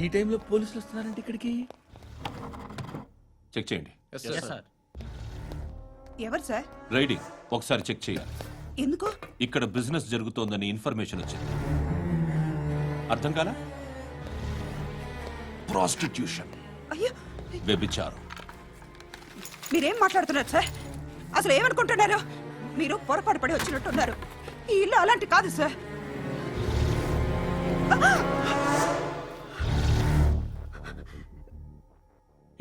ఈ టైంలో పోలీసులు వస్తున్నారంటే ఇక్కడికి. చెక్ చేయండి. ఎవరు సార్? రైడింగ్ ఒకసారి చెక్ చేయాలి. ఎందుకు? ఇక్కడ బిజినెస్ జరుగుతోందని ఇన్ఫర్మేషన్ వచ్చింది. అర్థం కాలా? ప్రాస్టిట్యూషన్, అయ్యో, వ్యభిచారం. మీరేం మాట్లాడుతున్నారు సార్? అసలు ఏమనుకుంటున్నారు? మీరు పొరపాటు పడి వచ్చినట్టున్నారు. ఈ ఇల్లు అలాంటి కాదు సార్.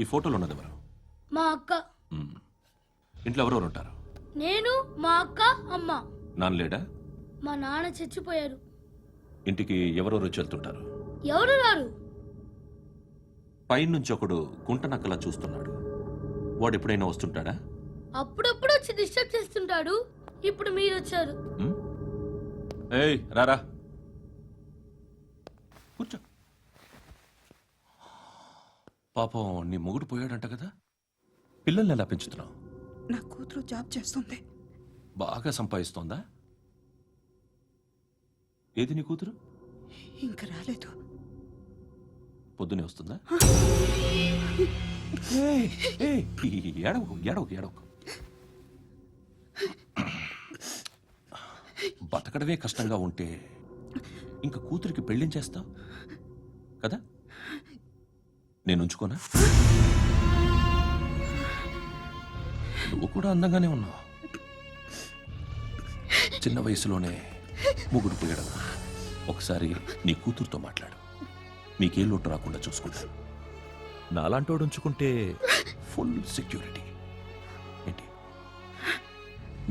ఈ ఫోటోలో ఉన్నది ఎవరు? మా అక్క. ఇంట్లో ఎవరెవరు ఉంటారు? నేను, మా అక్క, అమ్మ. నాన్న లేడా? మా నాన్న చచ్చిపోయారు. ఇంటికి ఎవరెవరు వచ్చి వెళ్తుంటారు? ఎవరు రారు. పైనుంచి ఒకడు గుంట నక్కలా చూస్తున్నాడు. వాడు ఎప్పుడైనా వస్తుంటాడా? అప్పుడప్పుడు వచ్చి డిస్టర్బ్ చేస్తుంటాడు. ఇప్పుడు మీరు వచ్చారు. ఏయ్ రారా, కూర్చో. పాపం నీ మొగుడు పోయాడంట కదా, పిల్లల్ని ఎలా పెంచుతున్నావు? నా కూతురు జాబ్ చేస్తుంది. బాగా సంపాదిస్తోందా? ఏది నీ కూతురు? ఇంకా రాలేదు. పొద్దునే వస్తుందా? ఏడవకు ఏడవకు ఏడవకు. బతకడమే కష్టంగా ఉంటే ఇంకా కూతురికి పెళ్లించేస్తావు కదా? నేను ఉంచుకోనా? నువ్వు కూడా అందంగానే ఉన్నావు. చిన్న వయసులోనే ముగ్గురు పోయడం. ఒకసారి నీ కూతురుతో మాట్లాడు. మీకే లోటు రాకుండా చూసుకుంటాను. నాలాంటోడు ఉంచుకుంటే ఫుల్ సెక్యూరిటీ. ఏంటి?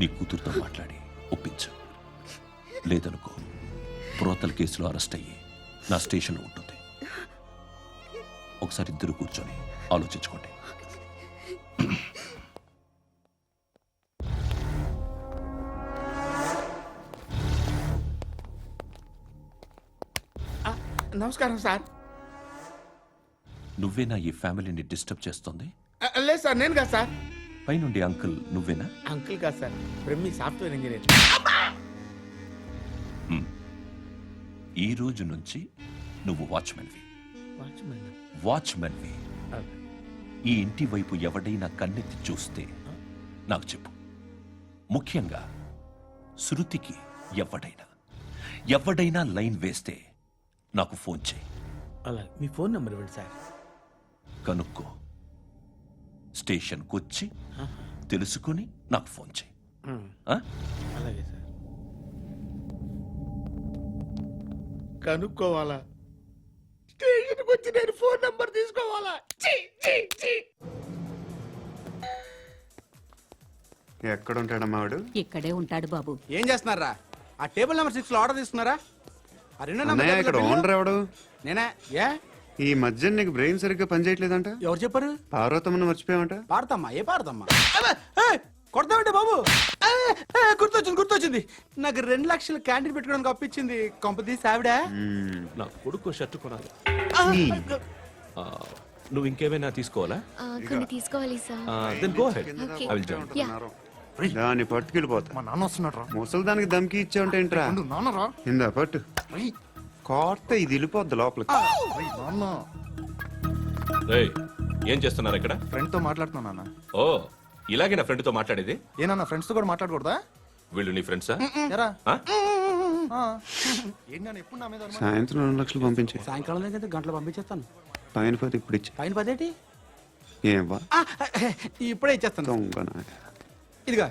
నీ కూతురుతో మాట్లాడి ఒప్పించు. లేదనుకో, ప్రోతల కేసులో అరెస్ట్ అయ్యి నా స్టేషన్లో ఉంటుంది. ఒకసారి ఇద్దరు కూర్చొని ఆలోచించుకోండి. నమస్కారం సార్. నువ్వేనా ఈ ఫ్యామిలీని డిస్టర్బ్ చేస్తుంది? లేదు సార్, నేను కాదు సార్. పైనుండి అంకుల్ నువ్వేనా? అంకుల్ కాదు సార్, బ్రహ్మి సాఫ్ట్వేర్ ఇంజనీర్. ఈ రోజు నుంచి నువ్వు వాచ్మెన్వి. వాచ్మెన్వి. ఈ ఇంటి వైపు ఎవడైనా కన్నెత్తి చూస్తే నాకు చెప్పు. ముఖ్యంగా శృతికి ఎవడైనా లైన్ వేస్తే నాకు ఫోన్ చేయి. అలా మీ ఫోన్ నెంబర్ ఇవ్వండి సార్. కనుక్కో, స్టేషన్కి వచ్చి తెలుసుకుని నాకు ఫోన్ చేయి. అలాగే సార్. కనుక్కోవాలా? స్టేషన్కి వచ్చి నేను ఫోన్ నెంబర్ తీసుకోవాలా? ఎక్కడ ఉంటాడమ్మా వాడు? ఇక్కడే ఉంటాడు బాబు. ఏం చేస్తున్నారా? ఆ టేబుల్ నెంబర్ 6 లో ఆర్డర్ తీసుకున్నారా? ఆ రెండో అన్నయ్య, ఇక్కడ ఓనర్ ఎవడు? నేనే. ఏ ఈ మధ్య నీకు బ్రెయిన్ సరిగ్గా పనిచేయట్లేదంట. ఎవరు చెప్పారు? పార్వతమ్మను మర్చిపోయామంట. పాడతామ్మా? ఏ పాడతామ్మా? కొడతామంటే బాబు. గుర్తొచ్చింది. నాకు 2 లక్షలు క్యాంటీన్ పెట్టుకోవడానికి అప్పించింది కొంపతీసి ఆవిడ. నా కొడుకు షర్ట్ కొనాలి. నువ్వు ఇంకేమైనా తీసుకోవాలా? కొన్ని తీసుకోవాలి sir. Then go head. I will join. దాన్ని పట్టుకెళ్ళిపోతా. మా నాన్న వస్తున్నాడు. ముసలి దానికి దమ్కి ఇచ్చావంటే ఏంట్రా? నాన్నరా ఇందా పట్టు. కోర్త ఇది వెళ్ళిపోద్ది లోపలికి. నాన్న ఏయ్, ఏం చేస్తున్నారు ఇక్కడ? ఫ్రెండ్ తో మాట్లాడుతున్నా నాన్న. ఓ, ఇలాగే నా ఫ్రెండ్ తో మాట్లాడేది? ఏనా ఫ్రెండ్స్ తో కూడా మాట్లాడకూడదా? వీళ్ళు నీ ఫ్రెండ్సా? ఎరా ఏంటి నాన్న ఎప్పుడు నా మీద అనుమానం? సాయంత్రం 2 లక్షలు పంపించే. సాయంకాలం దగ్గర గంటలు పంపించేస్తాను. పైన పోతే ఇప్పుడు ఇచ్చే. పైన 10 ఏంటి? ఏం వా ఇప్పుడే ఇచ్చేస్తాను. దొంగనా. ఇదిగా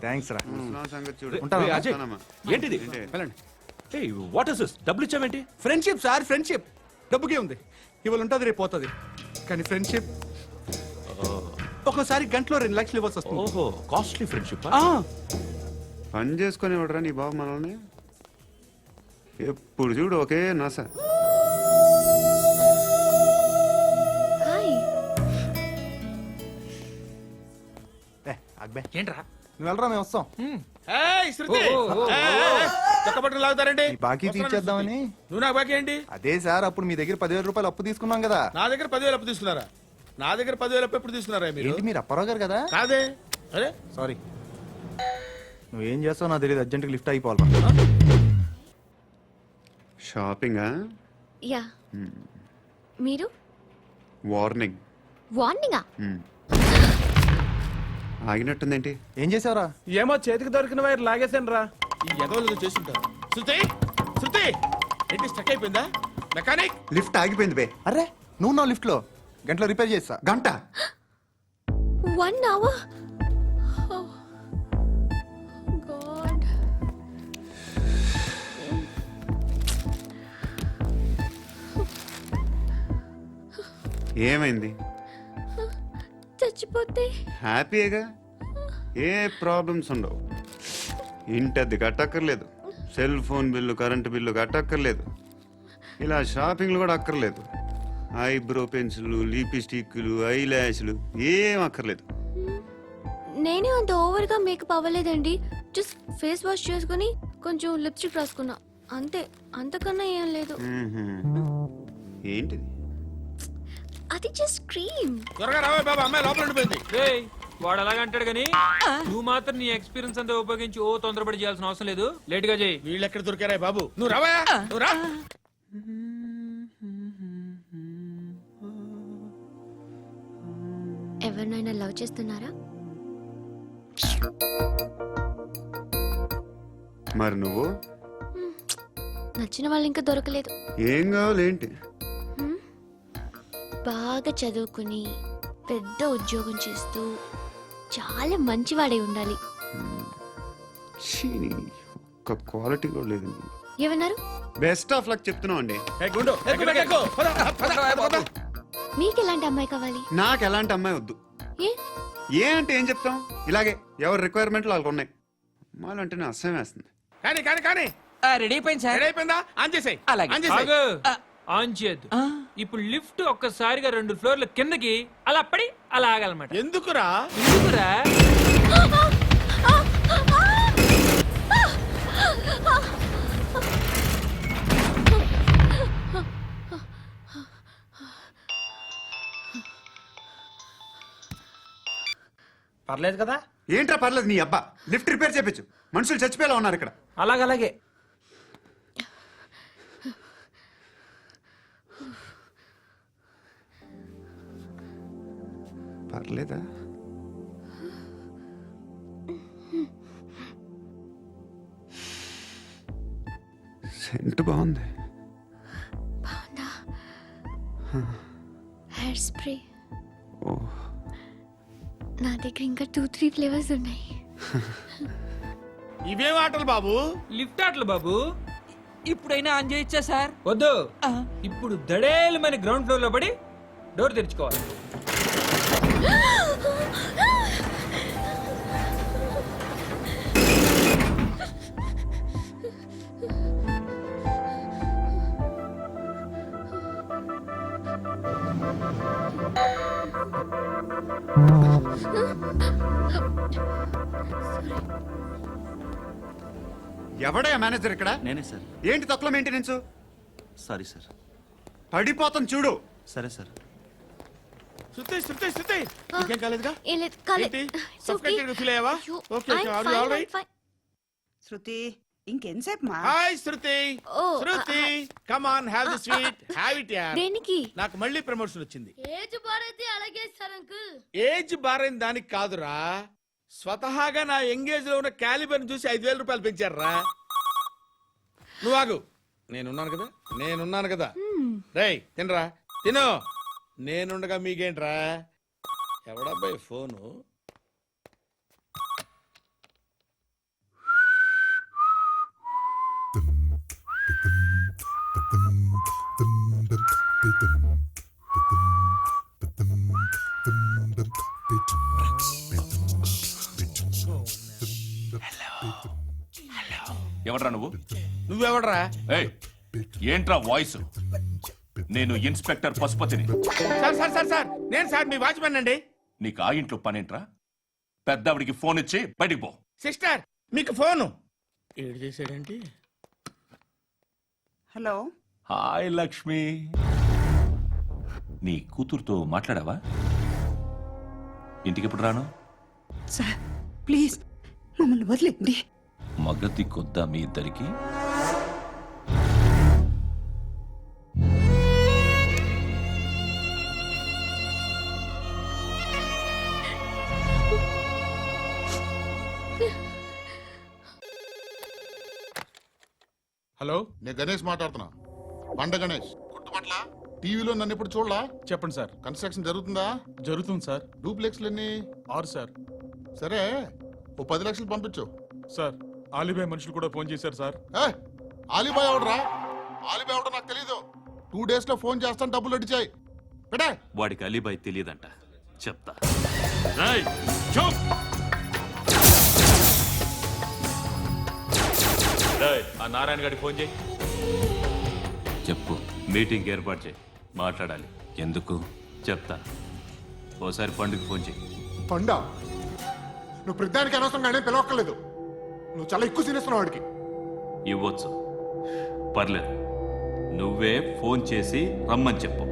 థ్యాంక్స్ రా. ముసలాం సంగతి చూడు. ఏయ్, అజయ్, ఏంటిది? వెళ్ళండి. ఏయ్, వాట్ ఇస్ దిస్? డబ్బులు ఇచ్చావేంటి? Friendship sir, friendship. డబ్బుకే ఉంది. ఇవాళ ఉంటుంది, రేపు పోతుంది. కానీ ఫ్రెండ్షిప్ ఒక్కోసారి గంటలో 2 లక్షలు ఇవ్వాల్సి వస్తుంది. ఓహో, కాస్ట్లీ ఫ్రెండ్షిప్. పని చేసుకొని ఇవ్వడరా నీ బాబు మనల్ని? ఎప్పుడు చూడు ఒకే నాస. హాయ్. అక్బే ఏంట్రా? నువ్వు వెళ్ళరా, మేము వస్తాం. శృతి, చక్కబట్టలు లాగుతారండి. ఈ బాకీ తీర్చేద్దామని. నువ్వు నాకు బాకీ ఏంటి? అదే సార్, అప్పుడు మీ దగ్గర 10,000 రూపాయలు అప్పు తీసుకున్నాం కదా. నా దగ్గర 10,000 అప్పు తీసుకున్నారా? నా దగ్గర 10,000 అప్పు ఎప్పుడు తీసుకున్నారా మీరు? ఏంటి మీరు అప్పారావు గారు కదా? కాదే. అరే సారీ. నువ్వేం చేస్తావు నాకు తెలియదు, అర్జెంట్గా లిఫ్ట్ అయిపోవాలి. షాపింగా? యా మీరు వార్నింగ్. వార్నింగా? ఆగినట్టుందేంటి? ఏం చేసావురా? ఏమో చేతికి దొరికిన వైర్ లాగేసాను రా. ఈ ఎగవలు చేస్తుంటారు. శృతి శృతి ఏంటి స్టక్ అయిపోయిందా? మెకానిక్ లిఫ్ట్ ఆగిపోయింది బే. అరే నువ్వు నా లిఫ్ట్ లో గంటలో రిపేర్ చేస్తా. గంట 1 hour? Oh, God. ఏమైంది? చచ్చిపోతే హ్యాపీగా, ఏ ప్రాబ్లమ్స్ ఉండవు. ఇంటద్ది కట్టక్కర్లేదు, cell phone bill, current bill కట్టక్కర్లేదు, ఇలా షాపింగ్లు కూడా అక్కర్లేదు. ఐబ్రో పెన్సిల్, లిప్స్టిక్లు, ఐ ల్యాష్లు ఏం అక్కర్లేదు. నేనే అంత ఓవర్గా మేకప్ అవ్వలేదండి. జస్ట్ ఫేస్ వాష్ చేసుకుని కొంచెం లిప్స్టిక్ రాసుకున్నా అంతే. అంతకన్నా ఏం లేదు. ఏంటిది? అది జస్ట్ క్రీమ్. త్వరగా రావే బాబా, అమ్మాయి లోపల ఉండిపోయింది. రేయ్, వాడు అలాగంటాడు కానీ నువ్వు మాత్రం నీ ఎక్స్పీరియన్స్ అంతా ఉపయోగించి ఓ తొందరపడి చేయాల్సిన అవసరం లేదు. లేట్ గా చేయి. వీళ్ళు ఎక్కడ దొరికారా బాబు? నువ్వు రావయా, నువ్వు రా. ఎవరినైనా లవ్ చేస్తున్నారా? మరి నువ్వు? నచ్చిన వాళ్ళు ఇంకా దొరకలేదు. ఏం కావాలేంటి? బాగా చదువుకుని పెద్ద ఉద్యోగం చేస్తూ చాలా మంచివాడే ఉండాలి. ఛీ, ఒక్క క్వాలిటీ కూడా లేదు. ఏమన్నారు? బెస్ట్ ఆఫ్ లక్ చెప్తున్నావు అండి. ఏ గుండు, ఎక్కు, ఎక్కు. పద, పద, పద. మీకు ఎలాంటి అమ్మాయి కావాలి? నాకు ఎలాంటి అమ్మాయి వద్దు. ఏ? ఏ అంటే ఏం చెప్తాం, ఇలాగే ఎవరి రిక్వైర్మెంట్లు వాళ్ళకు ఉన్నాయి. అమ్మాయిలు అంటేనే అసహ్యం వేస్తుంది. కానీ కానీ కానీ రెడీ అయిపోయింది సార్. రెడీ అయిపోయిందా? ఆన్ చేసేయ్. అలాగే. ఆన్ చేసేయ్. ఆగు. ఆన్ చేయద్దు. ఇప్పుడు లిఫ్ట్ ఒక్కసారిగా 2 ఫ్లోర్ల కిందకి అలా పడి అలా ఆగాలన్నమాట. ఎందుకురా? ఎందుకురా? పర్లేదు కదా? ఏంట్రా పర్లేదు నీ అబ్బా, లిఫ్ట్ రిపేర్ చేపించు. మనుషులు చచ్చిపోయేలా ఉన్నారు ఇక్కడ. అలాగే. పర్లేదా? సెంట్ బాగుంది. బాగుందా? హెయిర్ స్ప్రే ఓ, నా దగ్గర ఇంకా 2-3 ఫ్లేవర్స్ ఉన్నాయి. ఇవేం ఆటలు బాబు? లిఫ్ట్ ఆటలు బాబు. ఇప్పుడైనా ఆన్ చేయొచ్చా సార్? వద్దు. ఇప్పుడు దడేలమైన గ్రౌండ్ ఫ్లోర్ లో పడి డోర్ తెరుచుకోవాలి. ఎవడయ్యా మేనేజర్ ఇక్కడ? నేనే సార్. ఏంటి తక్కువ మెయింటెనెన్స్? Sorry sir. పడిపోతాం చూడు. సరే సార్. శృతి శృతి శృతి ఇంకేం కాలేదుగా? ఏం లేదు, కాలేదు. ఏంటి? It's okay. Suffocated feel అయ్యావా? అయ్యో, Okay, okay. I'm Are you fine, all right? I'm fine. శృతి ఇంకెంతసేపు మా? Hi Shruti. Oh, Shruti come on, have the sweet, have it యార్. దేనికి? నాకు మళ్ళీ ప్రమోషన్ వచ్చింది. ఏజ్ బారైతే అలాగే సార్ అంకుల్. ఏజ్ బారైన దానికి కాదురా, స్వతహాగా నా ఎంగేజ్ లో ఉన్న క్యాలిబర్ చూసి 5,000 రూపాయలు పెంచారా. నువ్వు ఆగు, నేనున్నాను కదా. రేయ్ తినరా, తిను. నేనుండగా మీకేంట్రా? ఎవడబ్బాయి ఫోను? ఎవడ్రా నువ్వు? నువ్వెవడరా? ఏయ్, ఏంట్రా వాయిస్? నేను ఇన్స్పెక్టర్ పశుపతిని. సార్ సార్ సార్ సార్ నేను సార్ మీ వాచ్మెన్ అండి. నీకు ఆ ఇంట్లో పనేంట్రా? పెద్దవిడికి ఫోన్ ఇచ్చి బయటికి పో. సిస్టర్ మీకు ఫోను. ఏడు చేశాడేంటి? Hello, hi Lakshmi. నీ కూతురుతో మాట్లాడావా? ఇంటికి ఎప్పుడు రాను? సార్ ప్లీజ్ మమ్మల్ని వదిలేండి. మగతి కొద్దా మీ ఇద్దరికి? హలో, నేను గణేష్ మాట్లాడుతున్నా. బండ గణేష్ గుర్తుపట్ల టీవీలో నన్ను ఎప్పుడు చూడలా? చెప్పండి సార్. కన్స్ట్రక్షన్ జరుగుతుందా? జరుగుతుంది సార్. డూప్లెక్స్లు ఎన్ని? 6 సార్. సరే, ఓ 10 లక్షలు పంపించు. సార్, ఆలిబాయ్ మనుషులు కూడా ఫోన్ చేశారు సార్. ఆలిబాయ్ ఎవడరా? ఆలిబాయ్ ఎవడో నాకు తెలీదు. 2 days లో ఫోన్ చేస్తాను, డబ్బులు అడిచాయి. పెట్టే. వాడికి అలీబాయ్ తెలియదంట. చెప్తా. రేయ్, చూప్. రేయ్, ఆ నారాయణ గారికి ఫోన్ చేయి. చెప్పు. మీటింగ్ ఏర్పాటు చేయి. మాట్లాడాలి. ఎందుకు? చెప్తా. ఓసారి పండుగ ఫోన్ చేయి. పండా, నువ్వు ప్రతిదానికి అనవసరంగానే పిలవక్కర్లేదు. నువ్వు చాలా ఎక్కువ సీనిస్తున్నావు వాడికి. ఇవ్వచ్చు, పర్లేదు. నువ్వే ఫోన్ చేసి రమ్మని చెప్పు.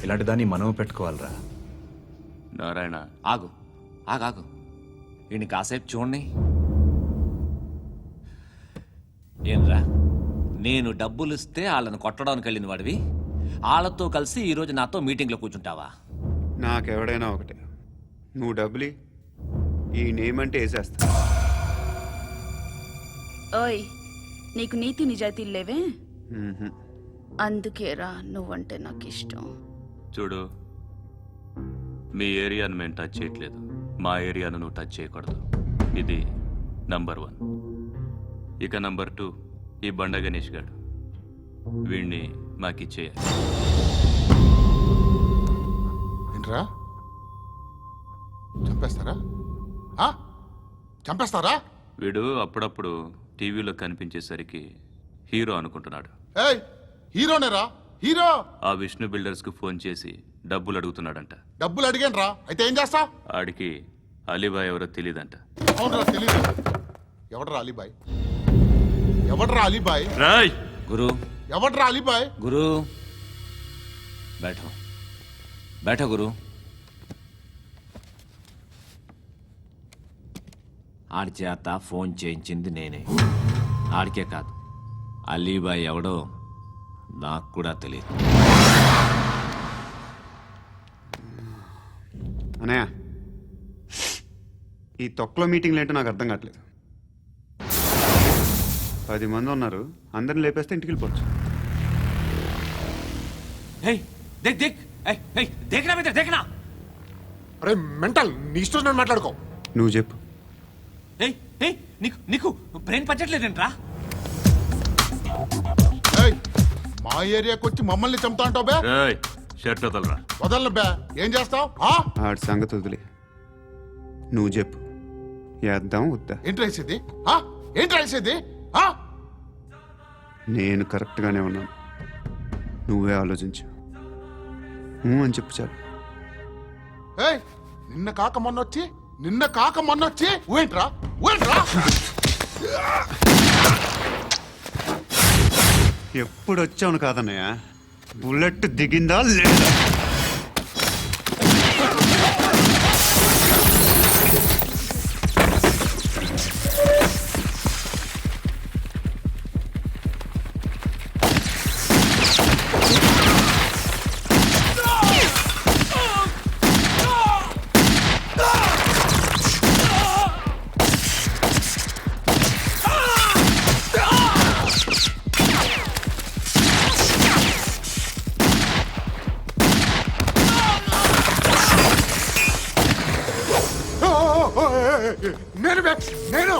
ఇలాంటి దాన్ని మనం పెట్టుకోవాలరా. నారాయణ, ఆగు ఆగాగు, ఈయన కాసేపు చూడండి. ఏంరా, నేను డబ్బులు ఇస్తే వాళ్ళని కొట్టడానికి వెళ్ళిన వాడివి, వాళ్ళతో కలిసి ఈరోజు నాతో మీటింగ్లో కూర్చుంటావా? నాకెవడైనా ఒకటే. నువ్వు డబ్బులి, ఈ నేమ్ అంటే వేసేస్తా. ఓయ్, నీకు నీతి నిజాయితీలు లేవే, మ్మ్హ్మ్. అందుకేరా నువ్వంటే నాకు ఇష్టం. చూడు, మీ ఏరియాను మేము టచ్ చేయట్లేదు. మా ఏరియాను నువ్వు టచ్ చేయకూడదు. ఇది నంబర్ 1. ఇక నంబర్ 2, ఈ బండ గణేష్ గారు. వీణ్ణి మాకిచ్చేయాలి. ఏంట్రా, చంపేస్తారా? చంపేస్తారా? వీడు అప్పుడప్పుడు టీవీలో కనిపించేసరికి హీరో అనుకుంటున్నాడు. ఏయ్, హీరోనేరా, హీరో. ఆ విష్ణు బిల్డర్స్ కు ఫోన్ చేసి డబ్బులు అడుగుతున్నాడంట. డబ్బులు అడిగాను రా, అయితే ఏం చేస్తా? ఆడికి అలీబాయ్ ఎవరో తెలియదంట. అవునరా, తెలీదు. ఎవడరా అలీబాయ్? ఎవడరా అలీబాయ్? రాయ్ గురు, ఎవడరా అలీబాయ్? గురు, బైఠో బైఠో గురు. ఆడి చేత ఫోన్ చేయించింది నేనే. ఆడికే కాదు, అలీబాయ్ ఎవడో నాకు కూడా తెలియదు. అనయ్య, ఈ తొక్కలో మీటింగ్లు ఏంటో నాకు అర్థం కావట్లేదు. 10 మంది ఉన్నారు, అందరిని లేపేస్తే ఇంటికి వెళ్ళిపోవచ్చు. అరే మెంటల్, నీ ఇష్టం నేను మాట్లాడుకో. నువ్వు చెప్పు. నీకు బ్రెయిన్ పచ్చట్లేదంట్రా? ఏయ్, మా ఏరియాకి వచ్చి మమ్మల్ని చంపుతా అంటావు బే? రాయ్, షర్ట్ వదలరా. వదలను బే. ఏం చేస్తావు? ఆడి సంగతి వదిలే, నువ్వు చెప్పు. వేద్దాం వద్దా? ఏంటి రాసేది? ఏంటి రాసేది? నేను కరెక్ట్గానే ఉన్నాను, నువ్వే ఆలోచించు. అని చెప్పు చాలు. ఏయ్, నిన్న కాక మొన్నొచ్చి ఊయంట్రా. ఎప్పుడు వచ్చావును కాదన్నయ్య, బుల్లెట్ దిగిందా లేదా? నేను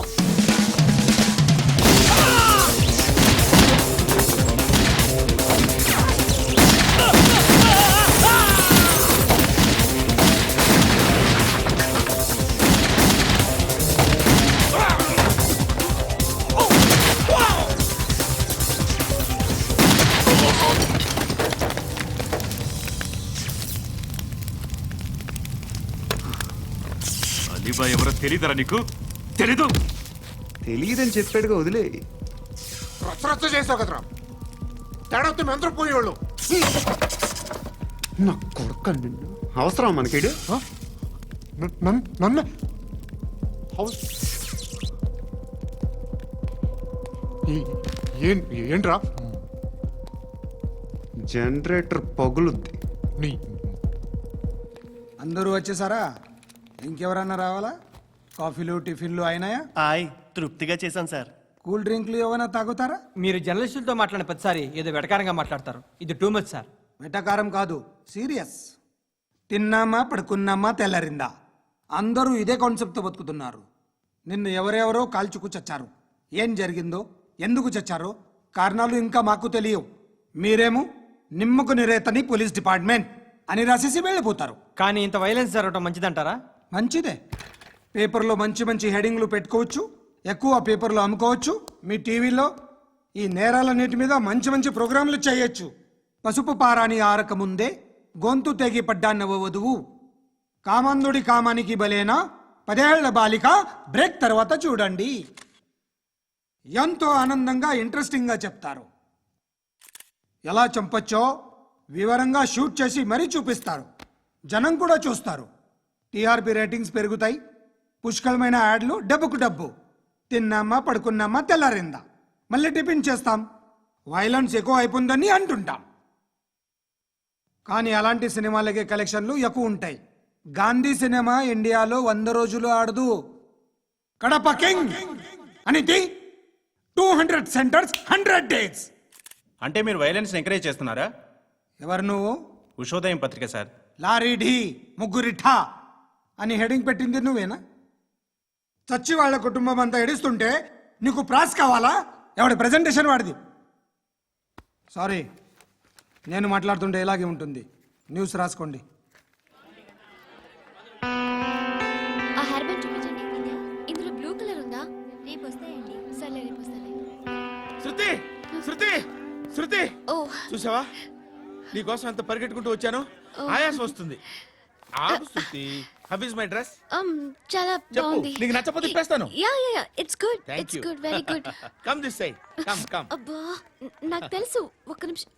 అలీబాయ్ ఎవరో తెలీదరా నీకు? తెలీదు? తెలియదని చెప్పాడుగా, వదిలే. రచ్చ చేసావు కదరా. తేడా వస్తే మెంతరం పోయేవాళ్ళు. నా కొడుకు నిన్ను అవసరం మనకిడు నన్ను హౌస్ ఏంట్రా జనరేటర్ పగులుద్ది. నీ అందరూ వచ్చేసారా? ఇంకెవరన్నా రావాలా? కాఫీలు టిఫిన్లు అయినాయా? ఆయ్ తృప్తిగా చేశాను సార్. కూల్ డ్రింక్లు ఏమైనా తాగుతారా? మీరు జర్నలిస్టులతో మాట్లాడిన ప్రతిసారి ఏదో వెటకారంగా మాట్లాడతారు. ఇది టూ మచ్ సార్. వెటకారం కాదు, సీరియస్. తిన్నామా పడుకున్నామా తెల్లరిందా, అందరూ ఇదే కాన్సెప్ట్తో బతుకుతున్నారు. నిన్ను ఎవరెవరో కాల్చుకు చచ్చారు. ఏం జరిగిందో, ఎందుకు చచ్చారో కారణాలు ఇంకా మాకు తెలియవు. మీరేమో నిమ్మకు నిరేతని పోలీస్ డిపార్ట్మెంట్ అని రాసేసి వెళ్ళిపోతారు. కానీ ఇంత వైలెన్స్ జరగడం మంచిదంటారా? మంచిదే. పేపర్లో మంచి మంచి హెడింగ్లు పెట్టుకోవచ్చు, ఎక్కువ పేపర్లు అమ్ముకోవచ్చు. మీ టీవీలో ఈ నేరాలన్నిటి మీద మంచి మంచి ప్రోగ్రాంలు చేయొచ్చు. పసుపు పారాని ఆరక ముందే గొంతు తెగి పడ్డాన్నవ వధువు, కామందుడి కామానికి బలేనా 10 ఏళ్ల బాలిక బ్రేక్ తర్వాత చూడండి. ఎంతో ఆనందంగా ఇంట్రెస్టింగ్గా చెప్తారు. ఎలా చంపొచ్చో వివరంగా షూట్ చేసి మరీ చూపిస్తారు. జనం కూడా చూస్తారు. టీఆర్పీ రేటింగ్స్ పెరుగుతాయి. పుష్కలమైన యాడ్లు, డబ్బుకు డబ్బు. తిన్నామా పడుకున్నామా తెల్లారిందా, మళ్ళీ టిఫిన్ చేస్తాం. వైలెన్స్ ఎక్కువ అయిపోయిందని అంటుంటాం. కానీ అలాంటి సినిమాలకే కలెక్షన్లు ఎక్కువ ఉంటాయి. గాంధీ సినిమా ఇండియాలో 100 రోజులు ఆడదు. కడప కింగ్ అనేది 200 సెంటర్స్ 100 డేస్. అంటే మీరు వైలెన్స్ ఎంకరేజ్ చేస్తున్నారా? ఎవరు నువ్వు? ఉషోదయం పత్రిక సార్. లారీ ఢీ ముగ్గురిఠా అని హెడింగ్ పెట్టింది నువ్వేనా? చచ్చి వాళ్ళ కుటుంబం అంతా ఎడుస్తుంటే నీకు ప్రాస్ కావాలా? ఎవడి ప్రెజెంటేషన్ వాడిది. సారీ, నేను మాట్లాడుతుంటే ఇలాగే ఉంటుంది. న్యూస్ రాసుకోండి. ఆ హెయిర్ బ్యాండ్ చూపించండి. ఇందులో బ్లూ కలర్ ఉందా? రేపు వస్తాయండి. సర్లే రేపు వస్తాలే. శృతి శృతి శృతి, ఓ చూసావా నీకోసం ఎంత పరిగెట్టుకుంటూ వచ్చాను. ఆయాసం వస్తుంది. ఆగు Shruti. How is my dress? చాలా చెప్పు. బాగుంది. నీకు నచ్చకపోతే తిప్పేస్తాను. Ya ya ya, it's good. Thank it's you. Good, very good. Come this side. Come come. అబ్బా, నాకు తెలుసు. ఒక్క నిమిషం.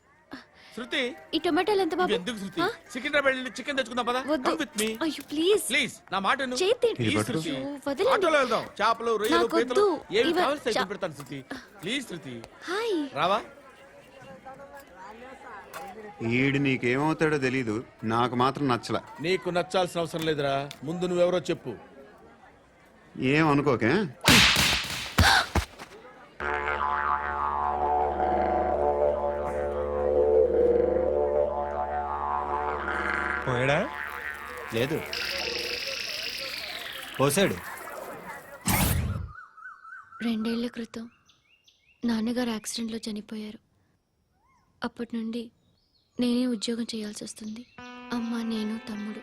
శృతి, ఈ టొమాటోలు ఎంత బాబు? ఎందుకు శృతి? ఆ? సికింద్రాబాద్ వెళ్ళి చికెన్ తెచ్చుకుందాం పదా. వద్దు. కమ్ విత్ మీ అయ్యో ప్లీజ్. ప్లీజ్. నా మాట విను. చేతి Please, పట్టు. శృతి. అయ్యో, వదలండి. ఆటోలో వెళ్దాం. చేపలు, రొయ్యలు, నాకొద్దు. పీతలు ఏమి ఇవ- కావాలి సైకిల్ చా- పెడతాను శృతి. Please Shruti. హాయ్. రావా? ఈడు నీకేమవుతాడో తెలీదు, నాకు మాత్రం నచ్చలా. నీకు నచ్చాల్సిన అవసరం లేదురా. ముందు నువ్వెవరో చెప్పు. ఏం అనుకోకే. పోయాడా? లేదు, పోసాడు. 2 ఏళ్ల క్రితం నాన్నగారు యాక్సిడెంట్లో చనిపోయారు. అప్పటి నుండి నేనే ఉద్యోగం చేయాల్సి వస్తుంది. అమ్మ, నేను, తమ్ముడు.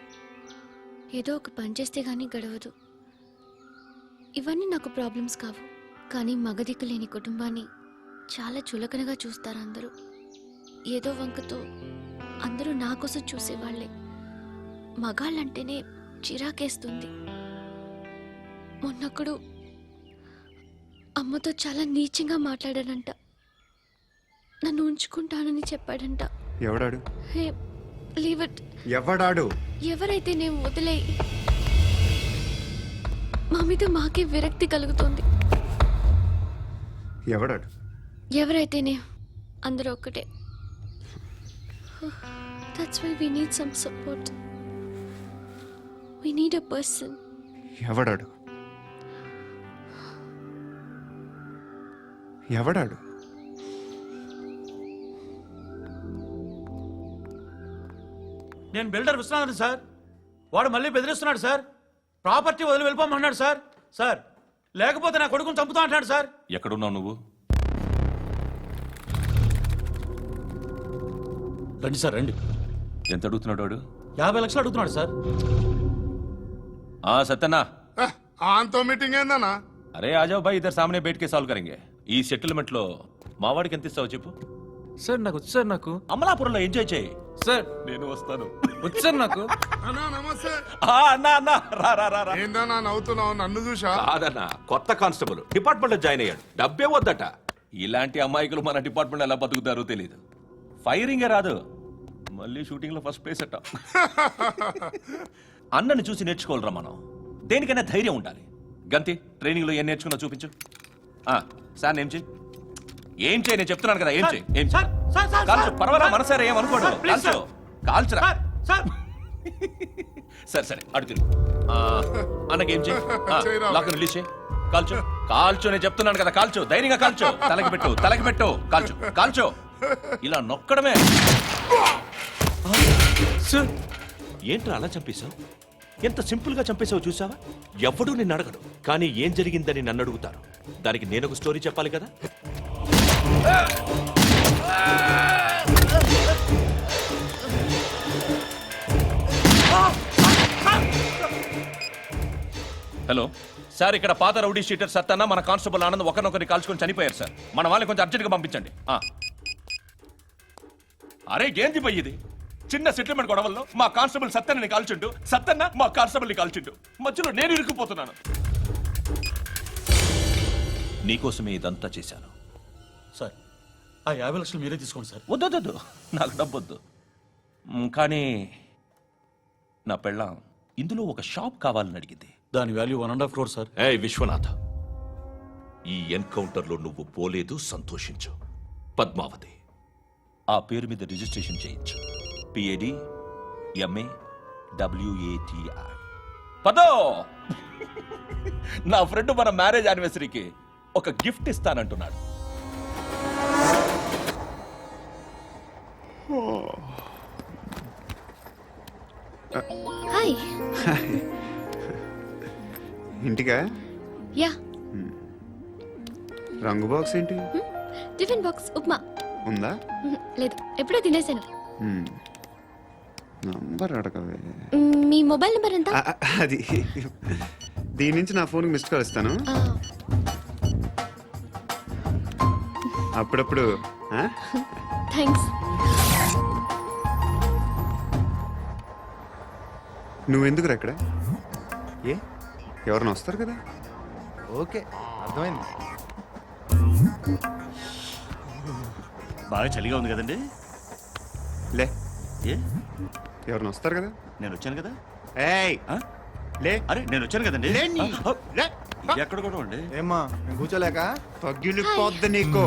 ఏదో ఒక పని చేస్తే గానీ గడవదు. ఇవన్నీ నాకు ప్రాబ్లమ్స్ కావు. కానీ మగదిక్కు లేని కుటుంబాన్ని చాలా చులకనగా చూస్తారు అందరూ. ఏదో వంకతో అందరూ నా కోసం చూసేవాళ్లే. మగాళ్ళంటేనే చిరాకేస్తుంది. మొన్నప్పుడు అమ్మతో చాలా నీచంగా మాట్లాడాడంట. నన్ను ఉంచుకుంటానని చెప్పాడంట. ఎవడాడు? హే, లీవ్ ఇట్. ఎవడాడు? ఎవరైతే నేను వదిలే. మా మీద మాకే విరక్తి కలుగుతుంది. ఎవడాడు? ఎవరైతేనే అందరూ ఒక్కటే. That's why we need some support. We need a person. ఎవడాడు? ఎవడాడు? నేను బిల్డర్ విశ్వనాథన్ సార్. వాడు మళ్ళీ బెదిరిస్తున్నాడు సార్. ప్రాపర్టీ వదిలి వెళ్ళిపోమన్నాడు సార్. సార్, లేకపోతే నా కొడుకుని చంపుతా అంటున్నాడు సార్. ఎక్కడున్నావు నువ్వు? రండి సార్, రండి. ఎంత అడుగుతున్నాడు వాడు? 50 లక్షలు అడుగుతున్నాడు సార్. సత్యన్నా, ఆంతో మీటింగ్ ఏందన్నా? అరే ఆజావ్ భాయ్, ఇద్దరు సామనే బయటకే సాల్వ్ కరెంగే. ఈ సెటిల్మెంట్ లో మా వాడికి ఎంత ఇస్తావు చెప్పు. సార్ నాకు వచ్చు సార్. నాకు అమలాపురంలో ఎంజాయ్ చేయి సార్. నేను వస్తాను. వచ్చు సార్ నాకు. అన్నా నమస్తే. అన్నా అన్నా, రా రా రా రా. ఏందన్నా నవ్వుతున్నావు? నన్ను చూసా? కాదన్నా, కొత్త కానిస్టేబుల్ డిపార్ట్మెంట్ లో జాయిన్ అయ్యాడు. డబ్బే వద్దట. ఇలాంటి అమాయకులు మన డిపార్ట్మెంట్ ఎలా బతుకుతారో తెలియదు. ఫైరింగే రాదు, మళ్ళీ షూటింగ్ లో ఫస్ట్ ప్లేస్ అట్ట. అన్నని చూసి నేర్చుకోవాలరా మనం. దేనికైనా ధైర్యం ఉండాలి. గంతి ట్రైనింగ్ లో ఏం నేర్చుకున్నా చూపించు. సార్ ఏం చేయి, ఏం చేయి, నేను చెప్తున్నాను కదా, ఏం చేయి, ఏం చేయి. కాల్చు, పర్వాలా, మనసారా ఏం అనుకోడు, కాల్చు, కాల్చురా. సరే సరే అడు తిరుగు. అన్నకేం చేయి, లాక్ రిలీజ్ చేయి, కాల్చు, కాల్చు, నేను చెప్తున్నాను కదా, కాల్చు, ధైర్యంగా కాల్చు, తలకి పెట్టు, తలకి పెట్టు, కాల్చు, కాల్చు, ఇలా నొక్కడమే. ఏంట్రా అలా చంపేశావు? ఎంత సింపుల్ గా చంపేశావు చూసావా? ఎవడూ నిన్ను అడగడు, కానీ ఏం జరిగిందని నన్ను అడుగుతారు. దానికి నేను ఒక స్టోరీ చెప్పాలి కదా. హలో సార్, ఇక్కడ పాత రౌడీ షీటర్ సత్తన్న మన కానిస్టేబుల్ ఆనంద్ ఒకరినొకరిని కాల్చుకొని చనిపోయారు సార్. మన వాళ్ళని కొంచెం అర్జెంట్గా పంపించండి. అరే ఏంది పోయి ఇది? చిన్న సెటిల్మెంట్ గొడవల్లో మా కానిస్టేబుల్ సత్తన్నని కాల్చుంటూ, సత్తన్న మా కానిస్టేబుల్ని కాల్చుంటూ, మధ్యలో నేను ఇరుక్కుపోతున్నాను. నీకోసమే ఇదంతా చేశాను సార్. ఆ 50 లక్షలు మీరే తీసుకోండి సార్. వద్దొద్దు, నాకు డబ్బొద్దు. కానీ నా పెళ్ళాం ఇందులో ఒక షాప్ కావాలని అడిగింది. దాని వాల్యూ 1.5 crore సార్. ఏ విశ్వనాథ్, ఈ ఎన్కౌంటర్లో నువ్వు పోలేదు, సంతోషించు. పద్మావతి ఆ పేరు మీద రిజిస్ట్రేషన్ చేయించు. PAD MA WATI. పదో, నా ఫ్రెండ్ మన మ్యారేజ్ యానివర్సరీకి ఒక గిఫ్ట్ ఇస్తానంటున్నాడు. హాయ్. ఇంటికా? యా. రంగు బాక్స్ ఏంటి? Tiffin box upma. ఉందా? లేదు, ఎప్పుడో తినేసాను. నంబర్ అడగవే. మీ మొబైల్ నెంబర్ ఎంత? అది దీని నుంచి నా ఫోన్కి మిస్డ్ కాల్ ఇస్తాను. అప్పుడప్పుడు. థ్యాంక్స్. నువ్వెందుకు అక్కడ? ఏ ఎవరైనా వస్తారు కదా? ఓకే, అర్థమైంది. బాగా చలిగా ఉంది కదండి. లే, ఏ ఎవరైనా వస్తారు కదా? నేను వచ్చాను కదా. ఏయ్ లే. అరే నేను వచ్చాను కదండి. లే. ఎక్కడ కూడా అండి. ఏమ్మా కూర్చోలేక? తగ్గిలిపోద్ది నీకు.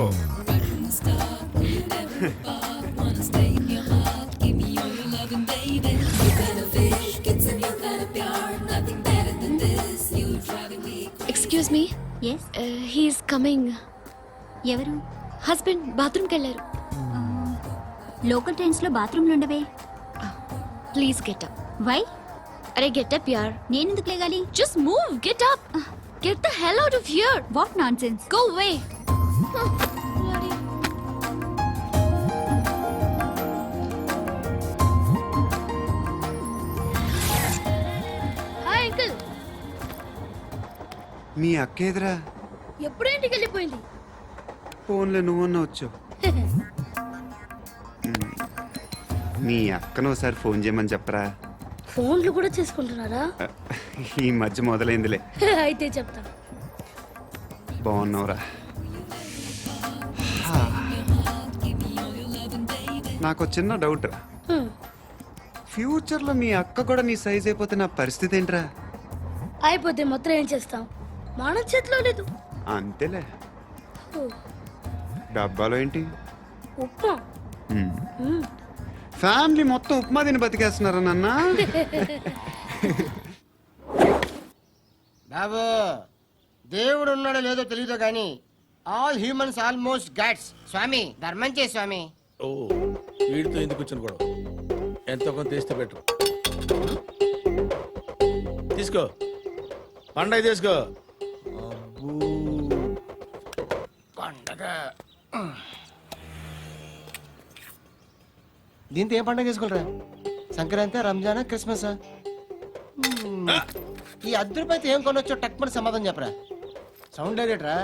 Excuse me. Yes. He's coming. ఎవరు? హస్బెండ్ బాత్రూమ్కి వెళ్ళారు. లోకల్ ట్రైన్స్ లో బాత్రూమ్లు ఉండవే. Please get up. వై? అరే గెట్ అప్ యార్. నేనెందుకు లేగాలి? Just move, get up. Get the hell out of here. What nonsense. Go away. Hi uncle. మీ అక్క ఎదురా? ఎప్పుడు ఇంటికి వెళ్ళిపోయింది? ఫోన్లో నువ్వన్నా వచ్చావు. మీ అక్కను ఒకసారి ఫోన్ చేయమని చెప్పరా. ఫోన్లు కూడా చేసుకుంటున్నారా? ఈ మధ్య మొదలైందిలే. అయితే చెప్తా. బాగున్నావురా? నాకు చిన్న డౌట్ రా. ఫ్యూచర్లో మీ అక్క కూడా నీ సైజ్ అయిపోతే నా పరిస్థితి ఏంట్రా? అయిపోతే మొత్తం ఏం చేస్తాం? మన చేతిలో లేదు. అంతేలే. డబ్బాలో ఏంటి? ఉప్మా. ఫ్యామిలీ మొత్తం ఉప్మా తిని బతికేస్తున్నారా నాన్న? బాబు, దేవుడు ఉన్నాడో లేదో తెలియదు కానీ ఆల్ హ్యూమన్స్ ఆల్మోస్ట్ గాడ్స్. స్వామి ధర్మం చే స్వామి. ఓ వీడితో ఎందుకు వచ్చిన గొడవ? ఎంతో కొంత తీస్తే బెటర్. తీసుకో, పండగ తీసుకో. పండగ దీంతో ఏం పండగ చేసుకోలేరా? సంక్రాంతి, రంజానా, క్రిస్మసా? ఈ అద్దరిపైతే ఏం కొనొచ్చో టక్మని సమాధానం చెప్పరా. సౌండ్ డైరెక్టరా?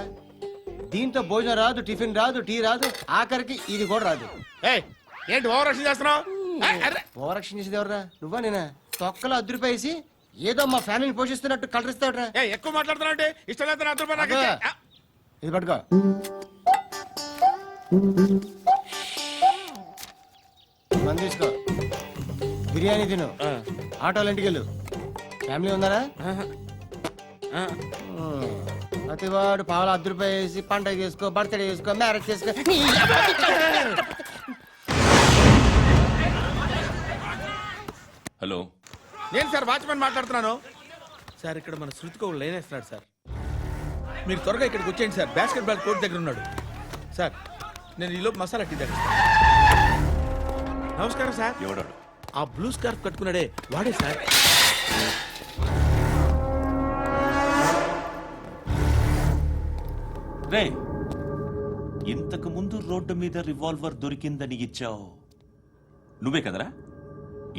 దీంతో భోజనం రాదు, టిఫిన్ రాదు, టీ రాదు, ఆఖరికి ఇది కూడా రాదు. ఏంటి ఓవర్ యాక్షన్ చేస్తున్నావు? ఓవరాక్షన్ చేసేది ఎవరా? నువ్వా నేనా? తొక్కలో అద్దరిపేసి ఏదో మా ఫ్యామిలీని పోషిస్తున్నట్టు కలరిస్తావురా. ఎక్కువ మాట్లాడుతున్నా. ఇష్టం లేదు నాకు. ఇది పట్టుకో. మంది తీసుకో. బిర్యానీ తిను ఆటోలు ఇంటికి వెళ్ళు ఫ్యామిలీ ఉందారా ప్రతివాడు పావులు ₹10 వేసి పండగ చేసుకో బర్త్డే చేసుకో మ్యారేజ్ చేసుకో హలో నేను సార్ వాచ్మెన్ మాట్లాడుతున్నాను సార్. ఇక్కడ మన శృతికి ఒక లైన్ వేస్తున్నాడు సార్. మీరు త్వరగా ఇక్కడికి వచ్చేయండి సార్. బాస్కెట్ బాల్ కోర్ట్ దగ్గర ఉన్నాడు సార్. నేను ఈలోపు మసాలా టీ దగ్గర. నమస్కారం సార్. ఎవడాడు? ఆ బ్లూ స్కార్ఫ్ కట్టుకున్నాడే వాడే సార్. రే ఇంతకు ముందు రోడ్డు మీద రివాల్వర్ దొరికిందని ఇచ్చావు నువ్వే కదరా?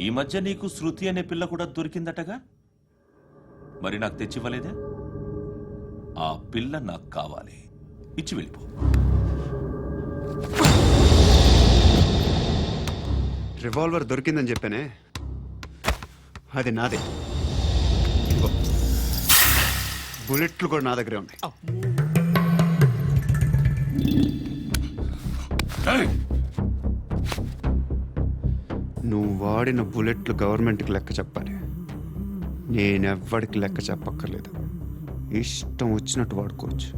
ఈ మధ్య నీకు శృతి అనే పిల్ల కూడా దొరికిందటగా, మరి నాకు తెచ్చివ్వలేదే? ఆ పిల్ల నాకు కావాలి, ఇచ్చి వెళ్ళిపో. రివాల్వర్ దొరికిందని చెప్పానే, అది నాదే. ఇదిగో. బుల్లెట్లు కూడా నా దగ్గరే ఉన్నాయి. నువ్వు వాడిన బుల్లెట్లు గవర్నమెంట్కి లెక్క చెప్పాలి. నేనెవ్వడికి లెక్క చెప్పక్కర్లేదు. ఇష్టం వచ్చినట్టు వాడుకోవచ్చు.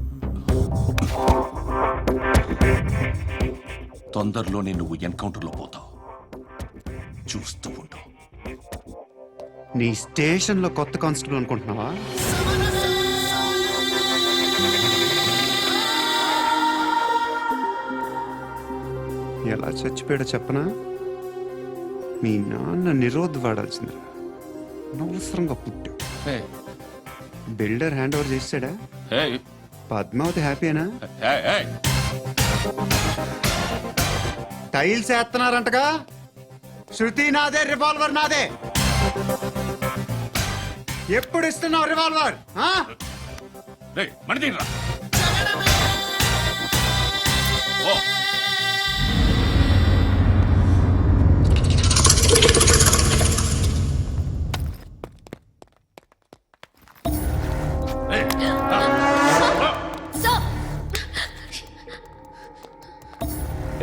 తొందరలోనే నువ్వు ఎన్కౌంటర్లో పోతావు, చూస్తూ ఉంటావు. నీ స్టేషన్లో కొత్త కానిస్టేబుల్ అనుకుంటున్నావా? ఎలా చచ్చిపోయాడో చెప్పనా? మీ నాన్న నిరోధ్ వాడాల్సిందిరా. అనవసరంగా పుట్టావు. బిల్డర్ హ్యాండ్ ఓవర్ చేసాడా? పద్మావతి హ్యాపీనా? టైల్స్ వేస్తున్నారంటగా. శృతి నాదే, రివాల్వర్ నాదే. ఎప్పుడు ఇస్తున్నావు రివాల్వర్?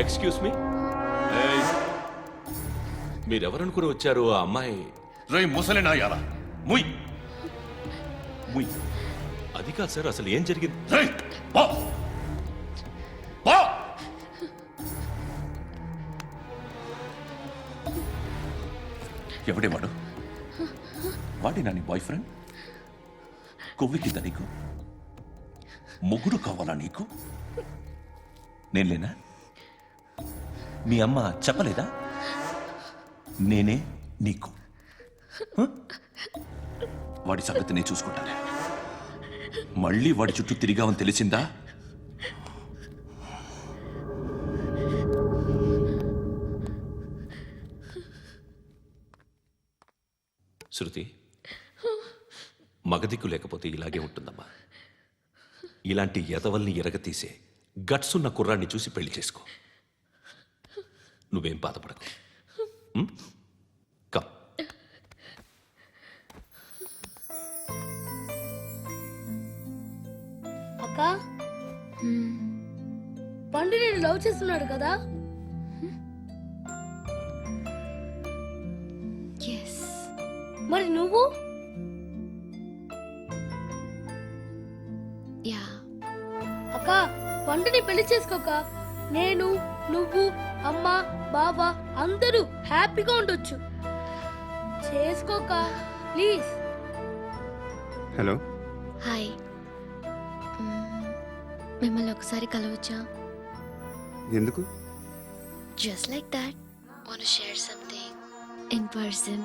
ఎక్స్క్యూజ్ మీ, మీరెవరనుకుని వచ్చారు? ఆ అమ్మాయి రై ముసలి నాయాల ముయ్ ముయ్. అది కాదు సార్, అసలు ఏం జరిగింది? ఎవడే వాడు? వాడేనా నీ బాయ్ ఫ్రెండ్? కొవ్వికిద్దా నీకు? మొగుడు కావాలా నీకు? నేను లేనా? మీ అమ్మ చెప్పలేదా నేనే నీకు? వాడి సంగతి నేను చూసుకుంటానే. మళ్ళీ వాడి చుట్టూ తిరిగావని తెలిసిందా? శృతి, మగదిక్కు లేకపోతే ఇలాగే ఉంటుందమ్మా. ఇలాంటి ఎదవల్ని ఎరగతీసే గట్స్ ఉన్న కుర్రాన్ని చూసి పెళ్లి చేసుకో. నువ్వేం బాధపడకు. కమ్. అక్క, పండు నేను లవ్ చేస్తున్నాడు కదా? మరి నువ్వు? అక్క, పండుని పెళ్లి చేసుకోక నేను, నువ్వు, అమ్మ, బావ అందరూ హ్యాపీగా ఉండొచ్చు. చేసుకోక ప్లీజ్. Hello, hi. మిమ్మల్ని ఒకసారి కలవచ్చా? ఎందుకు? Just like that. Want to share something in person.